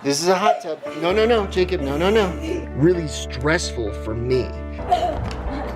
This is a hot tub. No, no, no, Jacob, no, no, no. Really stressful for me.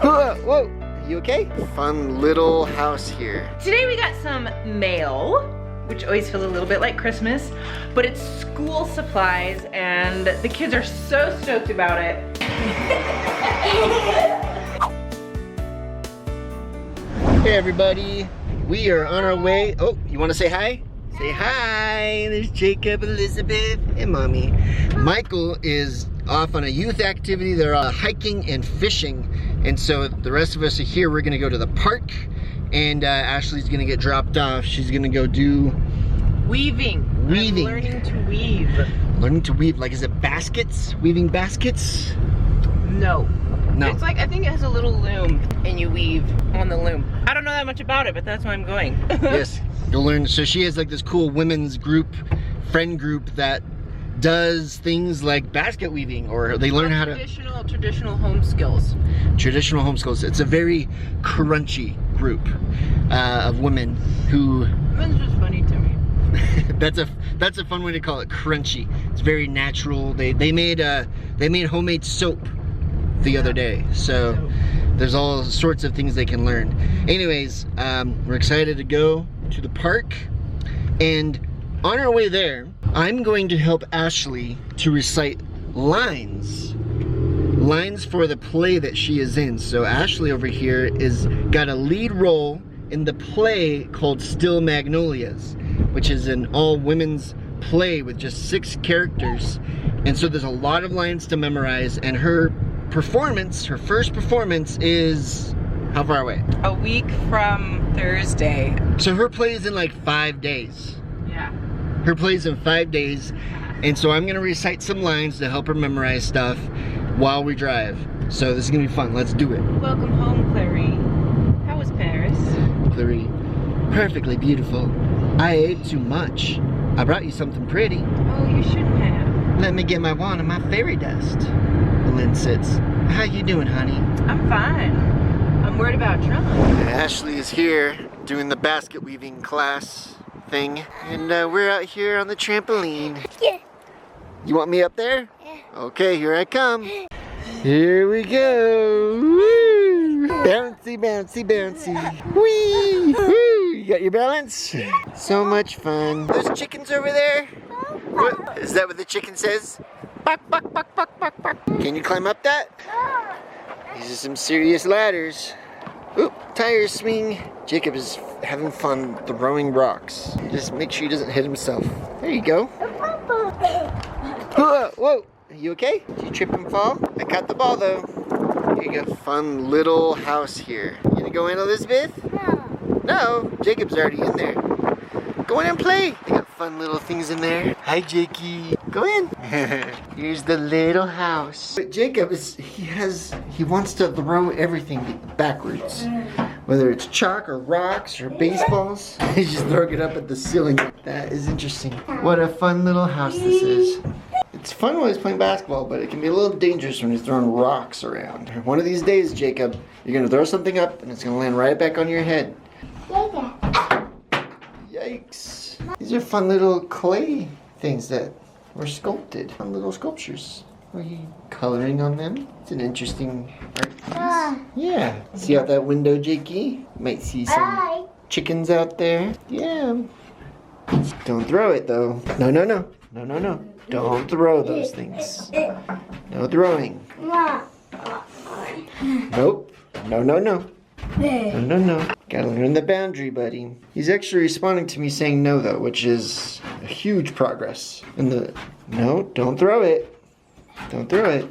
Whoa, whoa, you okay? Fun little house here. Today we got some mail, which always feels a little bit like Christmas, but it's school supplies and the kids are so stoked about it. Hey everybody, we are on our way. Oh, you want to say hi? Say hi. There's Jacob, Elizabeth, and Mommy. Michael is off on a youth activity. They're hiking and fishing, and so the rest of us are here. We're gonna go to the park, and Ashleigh's gonna get dropped off. She's gonna go do Weaving. Weaving. I'm learning to weave. Learning to weave, like, is it baskets? Weaving baskets? No. No. It's like, I think it has a little loom and you weave on the loom. I don't know that much about it, but that's why I'm going. Yes, you'll learn. So she has like this cool women's group, friend group that does things like basket weaving, or they learn how to... Traditional home skills. Traditional home skills. It's a very crunchy group of women who... It's just funny to me. That's a fun way to call it, crunchy. It's very natural. They made homemade soap the other day, so there's all sorts of things they can learn. Anyways, we're excited to go to the park, and on our way there, I'm going to help Ashleigh to recite lines for the play that she is in. So Ashleigh over here is got a lead role in the play called Still Magnolias, which is an all-women's play with just 6 characters, and so there's a lot of lines to memorize, and her first performance is how far away? A week from Thursday. So her play is in like 5 days. Yeah. Her play's in 5 days, and so I'm gonna recite some lines to help her memorize stuff while we drive. So this is gonna be fun. Let's do it. Welcome home, Clary. How was Paris? Clary, perfectly beautiful. I ate too much. I brought you something pretty. Oh, you shouldn't have. Let me get my wand and my fairy dust. Lynn sits. How you doing, honey? I'm fine. I'm worried about Trump. Ashleigh is here doing the basket weaving class thing, and we're out here on the trampoline. Yeah. You want me up there? Yeah. Okay, here I come. Here we go. Woo! Bouncy, bouncy, bouncy. Whee! Woo! You got your balance? So much fun. Those chickens over there? What? Is that what the chicken says? Buck, buck, buck, buck, buck, buck. Can you climb up that? These are some serious ladders. Oop, tires swing. Jacob is having fun throwing rocks. Just make sure he doesn't hit himself. There you go. Whoa, whoa. Are you okay? Did you trip and fall? I caught the ball though. Here you go. Fun little house here. You gonna go in, Elisabeth? No, Jacob's already in there. Go in and play. They got fun little things in there. Hi, Jakey. Go in. Here's the little house. But Jacob he wants to throw everything backwards. Whether it's chalk or rocks or baseballs. He's just throwing it up at the ceiling. That is interesting. What a fun little house this is. It's fun when he's playing basketball, but it can be a little dangerous when he's throwing rocks around. One of these days, Jacob, you're gonna throw something up and it's gonna land right back on your head. Yikes. These are fun little clay things that were sculpted. Fun little sculptures. Are you coloring on them? It's an interesting art piece. Yeah. See out that window, Jakey? Might see some chickens out there. Yeah. Don't throw it though. No, no, no. No, no, no. Don't throw those things. No throwing. Nope. No, no, no. No, no, no. Gotta learn the boundary, buddy. He's actually responding to me saying no, though, which is a huge progress. No, don't throw it. Don't throw it.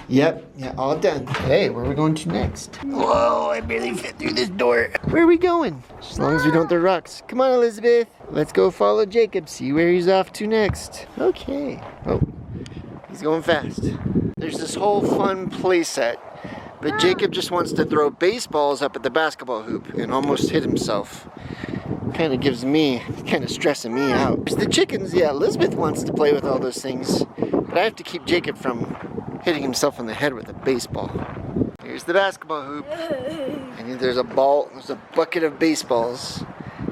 Yep, yeah, all done. Hey, where are we going to next? Whoa, I barely fit through this door. Where are we going? As long as we don't throw rocks. Come on, Elisabeth. Let's go follow Jacob, see where he's off to next. Okay. Oh, he's going fast. There's this whole fun play set, but Jacob just wants to throw baseballs up at the basketball hoop and almost hit himself. Kind of stressing me out. The chickens, yeah, Elisabeth wants to play with all those things, but I have to keep Jacob from hitting himself on the head with a baseball. Here's the basketball hoop. And there's a bucket of baseballs.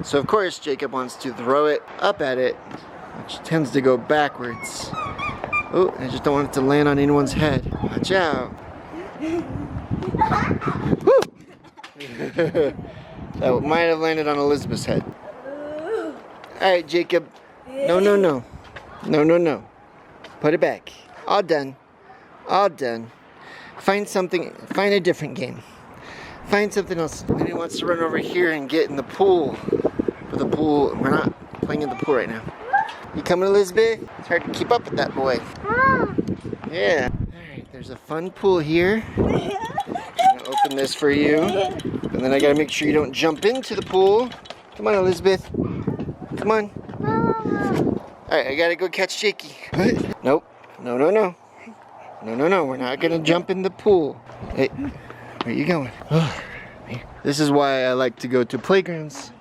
So of course Jacob wants to throw it up at it. which tends to go backwards. Oh, I just don't want it to land on anyone's head. Watch out. Woo! That might have landed on Elisabeth's head. Alright, Jacob. No, no, no. No, no, no. Put it back. All done. All done. Find something. Find a different game. Find something else. Maybe he wants to run over here and get in the pool. For the pool. We're not playing in the pool right now. You coming, Elisabeth? It's hard to keep up with that boy. Yeah. Alright, there's a fun pool here. I'm gonna open this for you. And then I gotta make sure you don't jump into the pool. Come on, Elisabeth. Come on. Alright, I gotta go catch Jakey. Nope. No, no, no. No, no, no. We're not gonna jump in the pool. Hey, where are you going? This is why I like to go to playgrounds.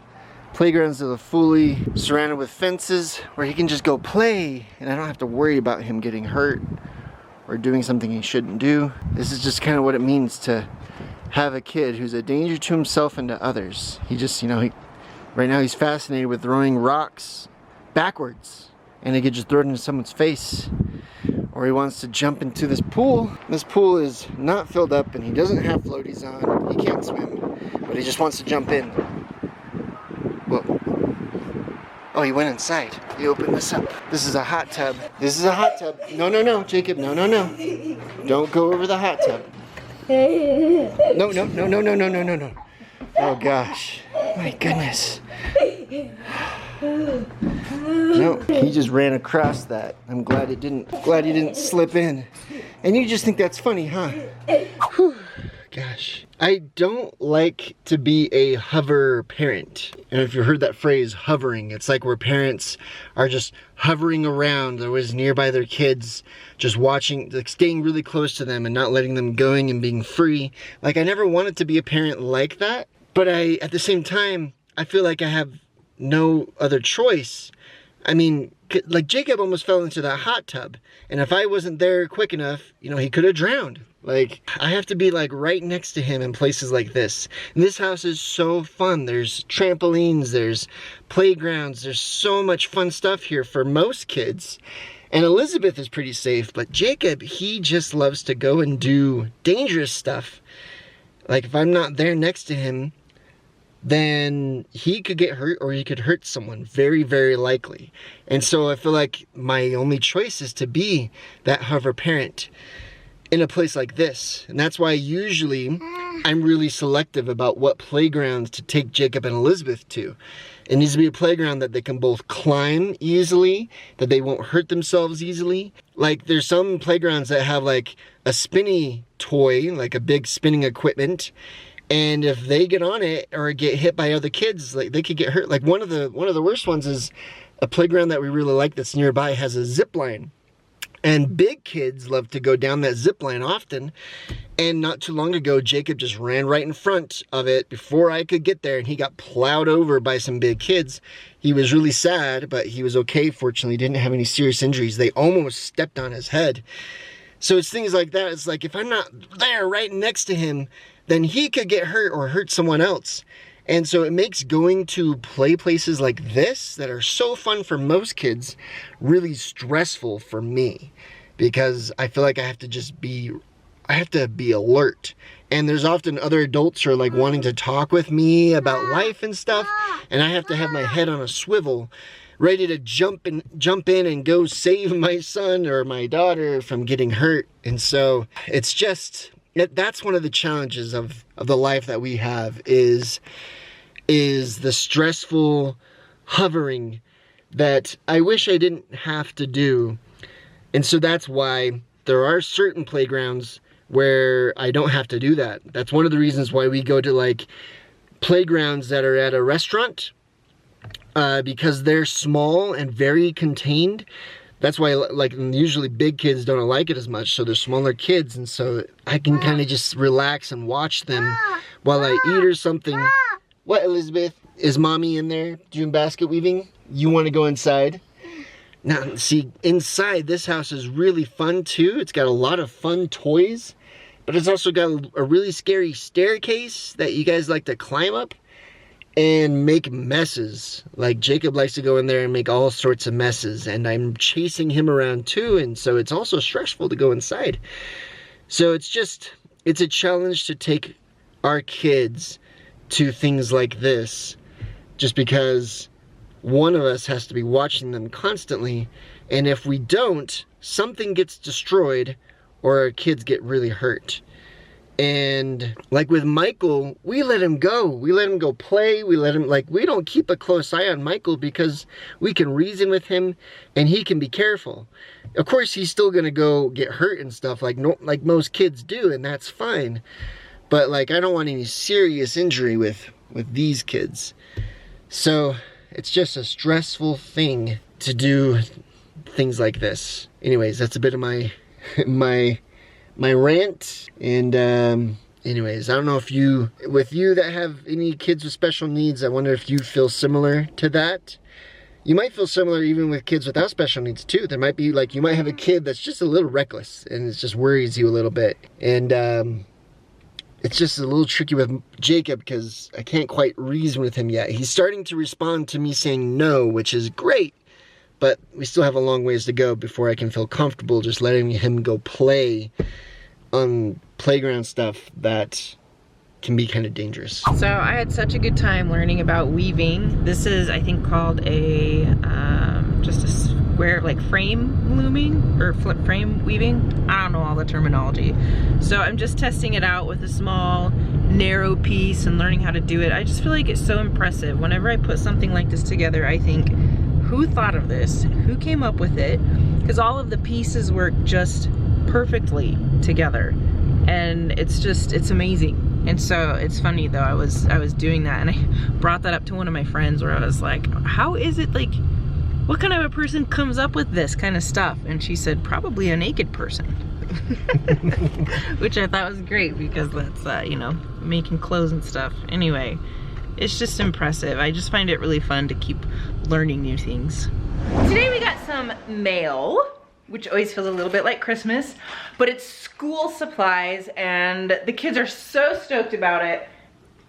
Playgrounds that are fully surrounded with fences where he can just go play and I don't have to worry about him getting hurt or doing something he shouldn't do. This is just kind of what it means to have a kid who's a danger to himself and to others. He just, you know, right now he's fascinated with throwing rocks backwards and he could just throw it into someone's face. Or he wants to jump into this pool. This pool is not filled up and he doesn't have floaties on. He can't swim, but he just wants to jump in. Whoa. Oh, he went inside. He opened this up. This is a hot tub. This is a hot tub. No, no, no, Jacob. No, no, no. Don't go over the hot tub. No, no, no, no, no, no, no, no, no. Oh, gosh. My goodness. No, he just ran across that. I'm glad he didn't slip in. And you just think that's funny, huh? Whew. Gosh. I don't like to be a hover parent. And if you've heard that phrase, hovering, it's like where parents are just hovering around, always nearby their kids, just watching, like staying really close to them and not letting them going and being free. Like I never wanted to be a parent like that. But at the same time, I feel like I have no other choice. I mean, like Jacob almost fell into that hot tub. And if I wasn't there quick enough, you know, he could have drowned. Like, I have to be like right next to him in places like this. And this house is so fun. There's trampolines, there's playgrounds, there's so much fun stuff here for most kids. And Elisabeth is pretty safe, but Jacob, he just loves to go and do dangerous stuff. Like if I'm not there next to him, then he could get hurt or he could hurt someone, very, very likely. And so I feel like my only choice is to be that hover parent in a place like this. And that's why usually I'm really selective about what playgrounds to take Jacob and Elisabeth to. It needs to be a playground that they can both climb easily, that they won't hurt themselves easily. Like there's some playgrounds that have like a spinny toy, like a big spinning equipment. And if they get on it or get hit by other kids, like they could get hurt. Like one of the worst ones is a playground that we really like that's nearby has a zip line. And big kids love to go down that zip line often. And not too long ago, Jacob just ran right in front of it before I could get there. And he got plowed over by some big kids. He was really sad, but he was okay. Fortunately, he didn't have any serious injuries. They almost stepped on his head. So it's things like that. It's like if I'm not there right next to him, then he could get hurt or hurt someone else. And so it makes going to play places like this that are so fun for most kids really stressful for me, because I feel like I have to be alert. And there's often other adults who are like wanting to talk with me about life and stuff, and I have to have my head on a swivel, ready to jump in and go save my son or my daughter from getting hurt. And so it's just, that's one of the challenges of the life that we have is the stressful hovering that I wish I didn't have to do. And so that's why there are certain playgrounds where I don't have to do that. That's one of the reasons why we go to like playgrounds that are at a restaurant, because they're small and very contained. That's why like usually big kids don't like it as much, so they're smaller kids, and so I can kind of just relax and watch them while I eat or something. What, Elisabeth? Is mommy in there doing basket weaving? You want to go inside? Now, see, inside this house is really fun too. It's got a lot of fun toys, but it's also got a really scary staircase that you guys like to climb up. and make messes. Like Jacob likes to go in there and make all sorts of messes, and I'm chasing him around too, and so it's also stressful to go inside. So it's a challenge to take our kids to things like this, just because one of us has to be watching them constantly, and if we don't, something gets destroyed or our kids get really hurt. And like with Michael, we let him go. We let him go play. We don't keep a close eye on Michael because we can reason with him and he can be careful. Of course, he's still gonna go get hurt and stuff like most kids do, and that's fine. But like, I don't want any serious injury with these kids. So it's just a stressful thing to do things like this. Anyways, that's a bit of my rant. And anyways, I don't know if you that have any kids with special needs, I wonder if you feel similar to that. You might feel similar even with kids without special needs too. There might be like, you might have a kid that's just a little reckless and it just worries you a little bit. And it's just a little tricky with Jacob because I can't quite reason with him yet. He's starting to respond to me saying no, which is great. But we still have a long ways to go before I can feel comfortable just letting him go play on playground stuff that can be kind of dangerous. So I had such a good time learning about weaving. This is, I think, called a just a square, like frame looming or flip frame weaving. I don't know all the terminology. So I'm just testing it out with a small, narrow piece and learning how to do it. I just feel like it's so impressive. Whenever I put something like this together, I think, who thought of this? Who came up with it? Because all of the pieces work just perfectly together. And it's amazing. And so it's funny though, I was doing that and I brought that up to one of my friends where I was like, how is it, like, what kind of a person comes up with this kind of stuff? And she said, probably a naked person. Which I thought was great because that's, you know, making clothes and stuff. Anyway, it's just impressive. I just find it really fun to keep learning new things. Today we got some mail, which always feels a little bit like Christmas, but it's school supplies and the kids are so stoked about it.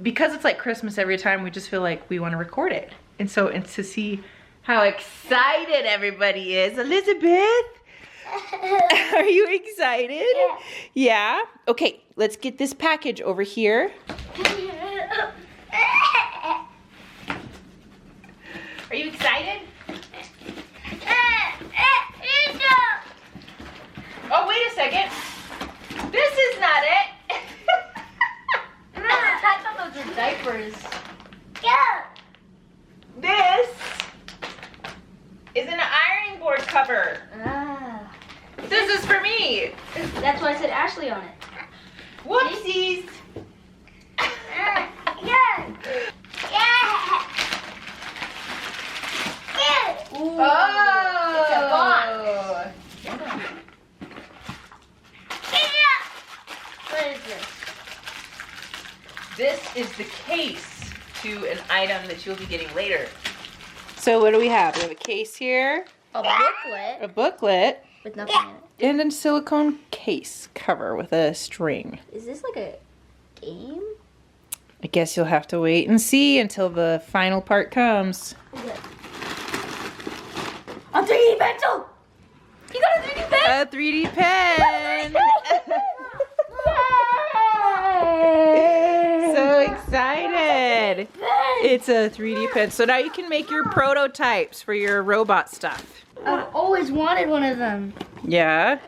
Because it's like Christmas every time, we just feel like we want to record it. And so, and to see how excited everybody is. Elisabeth, are you excited? Yeah. Yeah? Okay, let's get this package over here. Are you excited? Oh, wait a second. This is not it. I thought those were diapers. This is an ironing board cover. Ah. This is for me. That's why I said Ashleigh on it. Whoopsies. Ooh, Oh. it's a box. What is this? This is the case to an item that you'll be getting later. So what do we have? We have a case here, A booklet a booklet, with nothing in it. and a silicone case cover with a string. Is this like a game? I guess you'll have to wait and see until the final part comes. Okay. A 3D pencil! You got a 3D pen? A 3D pen! So excited! It's a 3D pen. So now you can make your prototypes for your robot stuff. I've always wanted one of them. Yeah?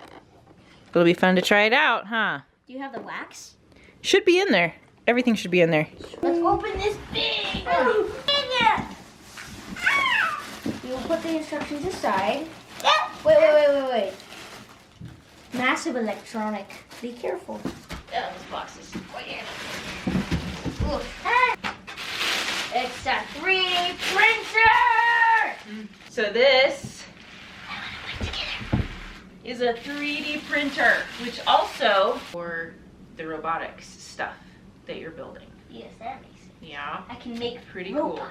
It'll be fun to try it out, huh? Do you have the wax? Should be in there. Everything should be in there. Let's open this big. You will put the instructions aside. Wait. Massive electronic. Be careful. Yeah, this box is quite heavy. It's a 3D printer! So this is a 3D printer, which also for the robotics stuff that you're building. Yes, that makes sense. Yeah, I can make pretty robots.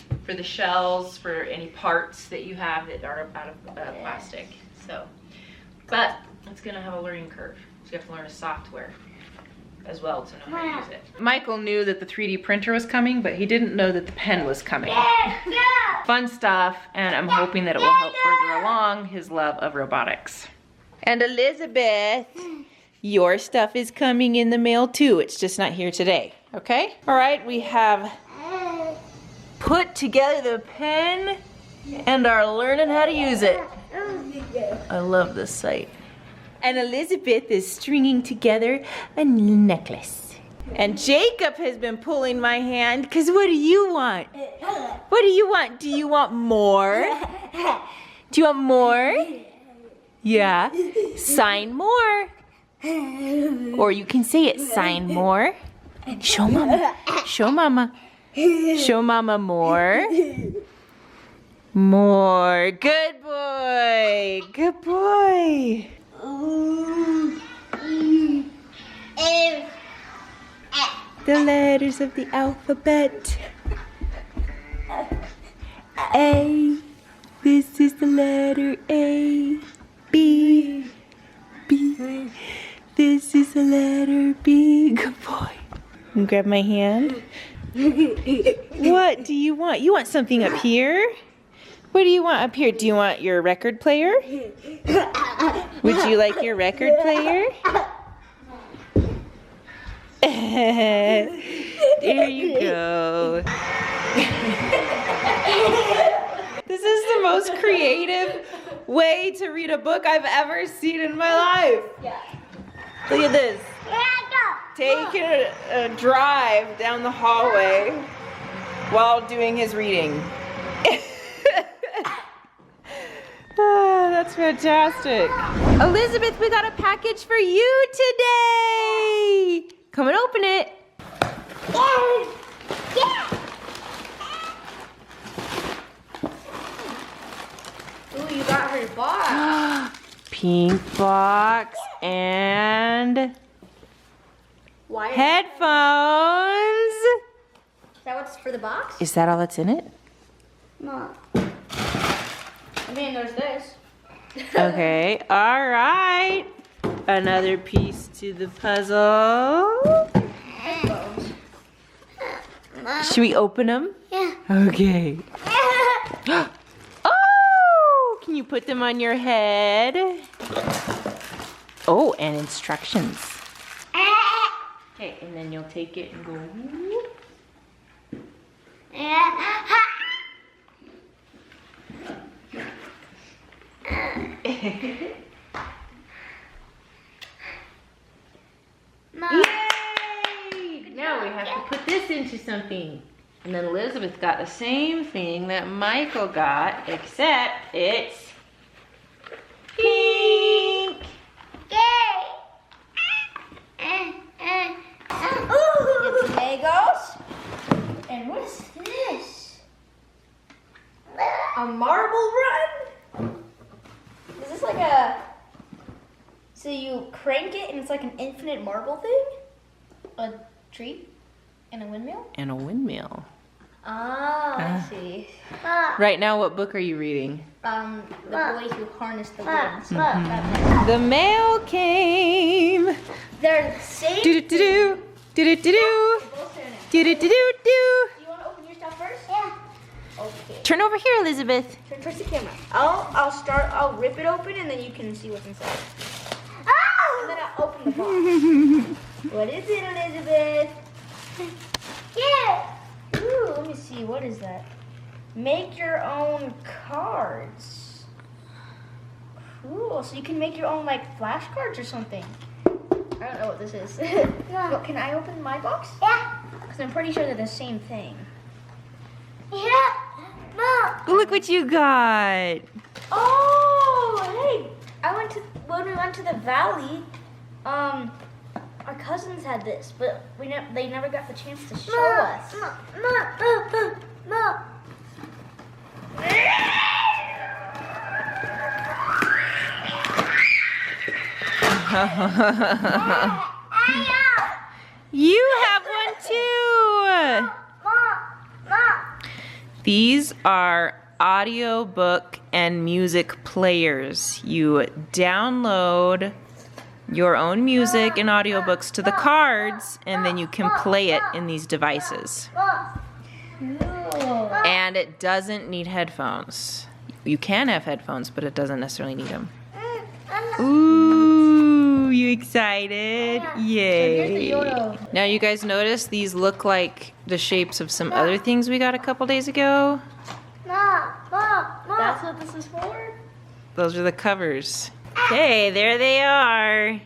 cool. For the shells, for any parts that you have that are out of plastic. So, but it's gonna have a learning curve. So you have to learn a software. as well to know how to use it. Michael knew that the 3D printer was coming, but he didn't know that the pen was coming. Fun stuff, and I'm hoping that it will help further along his love of robotics. And Elisabeth, your stuff is coming in the mail too. It's just not here today, okay? All right, we have put together the pen and are learning how to use it. I love this site. And Elisabeth is stringing together a necklace. And Jacob has been pulling my hand, because what do you want? What do you want? Do you want more? Do you want more? Yeah. Sign more. Or you can say it, sign more. Show mama. Show mama. Show mama more. More. Good boy. Good boy. The letters of the alphabet. A. This is the letter A. B. B. This is the letter B. Good boy. You grab my hand. What do you want? You want something up here? What do you want up here? Do you want your record player? Would you like your record player? There you go. This is the most creative way to read a book I've ever seen in my life. Look at this. Taking a drive down the hallway while doing his reading. Oh, that's fantastic. Elisabeth, we got a package for you today. Come and open it. Ooh, you got her box. Pink box and headphones. Is that what's for the box? Is that all that's in it? No. I mean, there's this. Okay, all right. Another piece to the puzzle. Headphones. Should we open them? Yeah. Okay. Oh, can you put them on your head? Oh, and instructions. Okay, and then you'll take it and go. Yay! Now we have to put this into something. And then Elisabeth got the same thing that Michael got, except it's pink. It's Legos. And what is this? A marble run? Is this like a... So you crank it and it's like an infinite marble thing? A tree? And a windmill? And a windmill. Oh, I see. Right now, what book are you reading? The boy who harnessed the winds. The mail came. They're the same. Do-do-do-do. Do-do-do-do. Do-do-do-do-do. Do you want to open your stuff first? Yeah. Okay. Turn over here, Elisabeth. Turn towards the camera. I'll rip it open and then you can see what's inside. And then I'll open the box. What is it, Elisabeth? Yeah. Ooh, let me see. What is that? Make your own cards. Cool. So you can make your own like flashcards or something. I don't know what this is. Well, can I open my box? Yeah. Because I'm pretty sure they're the same thing. Yeah. Mom. Look what you got. Oh, hey. When we went to the valley, our cousins had this, but they never got the chance to show us. You have one too. These are audiobook and music players. You download your own music and audiobooks to the cards, and then you can play it in these devices. And it doesn't need headphones. You can have headphones, but it doesn't necessarily need them. Ooh, you excited? Yay. Now you guys notice these look like the shapes of some other things we got a couple days ago? That's what this is for? Those are the covers. Okay, there they are.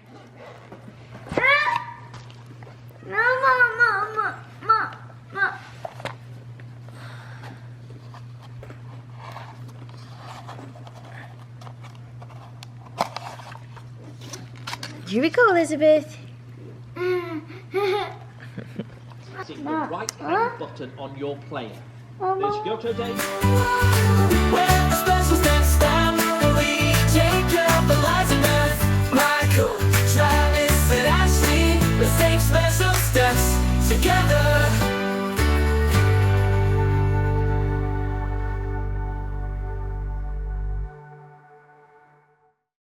Here we go, Elizabeth. The right hand button on your player. There you go, Today.